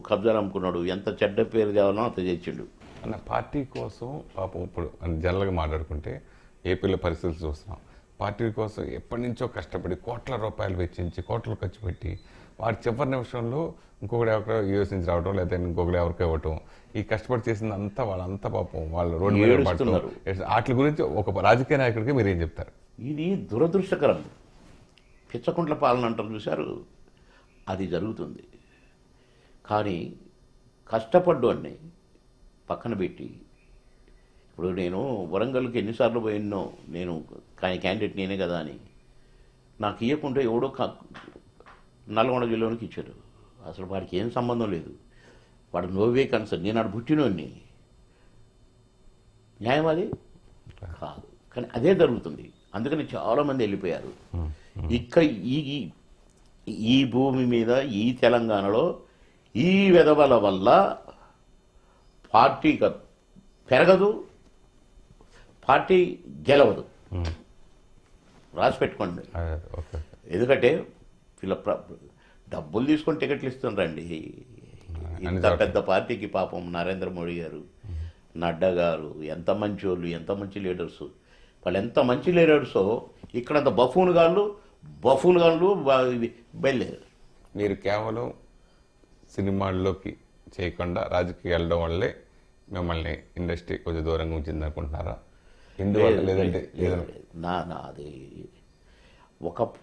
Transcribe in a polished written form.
కబ్జాలు అమ్ముకున్నాడు, ఎంత చెడ్డ పేరు తేవాలో అంత చేసిండు. అన్న పార్టీ కోసం పాపం ఇప్పుడు జనరల్గా మాట్లాడుకుంటే ఏపీలో పరిస్థితులు చూస్తున్నాం. పార్టీ కోసం ఎప్పటి నుంచో కష్టపడి కోట్ల రూపాయలు వెచ్చించి కోట్లు ఖర్చు పెట్టి వారి చివరి నిమిషంలో ఇంకొకటి ఎవరికో యూఎస్ నుంచి రావడం లేదా ఇంకొకటి ఎవరికో ఇవ్వటం, ఈ కష్టపడి చేసిందంతా వాళ్ళంతా పాపం వాళ్ళు రోడ్డు మీద పడుతున్నారు. వాటి గురించి ఒక రాజకీయ నాయకుడికి మీరు ఏం చెప్తారు? ఇది దురదృష్టకరం. పిచ్చకుంట్ల పాలన అంటారు చూశారు, అది జరుగుతుంది. కానీ కష్టపడ్డాన్ని పక్కన పెట్టి, ఇప్పుడు నేను వరంగల్కి ఎన్నిసార్లు పోయినో, నేను కానీ క్యాండిడేట్ నేనే కదా అని నాకు ఇవ్వకుంటే ఎవడో నల్గొండ జిల్లాలోకి ఇచ్చారు. అసలు వాడికి ఏం సంబంధం లేదు, వాడు నోవే కన్సర్న్. నేను ఆడు పుట్టినోడిని, న్యాయం అది కాదు. కానీ అదే జరుగుతుంది. అందుకని చాలామంది వెళ్ళిపోయారు. ఇక్కడ ఈ భూమి మీద, ఈ తెలంగాణలో ఈ వెధవల వల్ల పార్టీ పెరగదు, పార్టీ గెలవదు. రాసి పెట్టుకోండి. ఎందుకంటే వీళ్ళ డబ్బులు తీసుకొని టికెట్లు ఇస్తుండ్రండి. ఇంత పెద్ద పార్టీకి పాపం నరేంద్ర మోడీ గారు, నడ్డా గారు ఎంత మంచి వాళ్ళు, ఎంత మంచి లీడర్సు. వాళ్ళు ఎంత మంచి లీడర్సో ఇక్కడంత బఫూన్ గాళ్ళు బయలుదేరారు. మీరు కేవలం సినిమాల్లోకి చేయకుండా రాజకీయ వెళ్ళడం వల్లే మిమ్మల్ని ఇండస్ట్రీ కొంచెం దూరంగా ఉంచింది అనుకుంటున్నారా? ఎందువల్ల? లేదంటే అది ఒకప్పుడు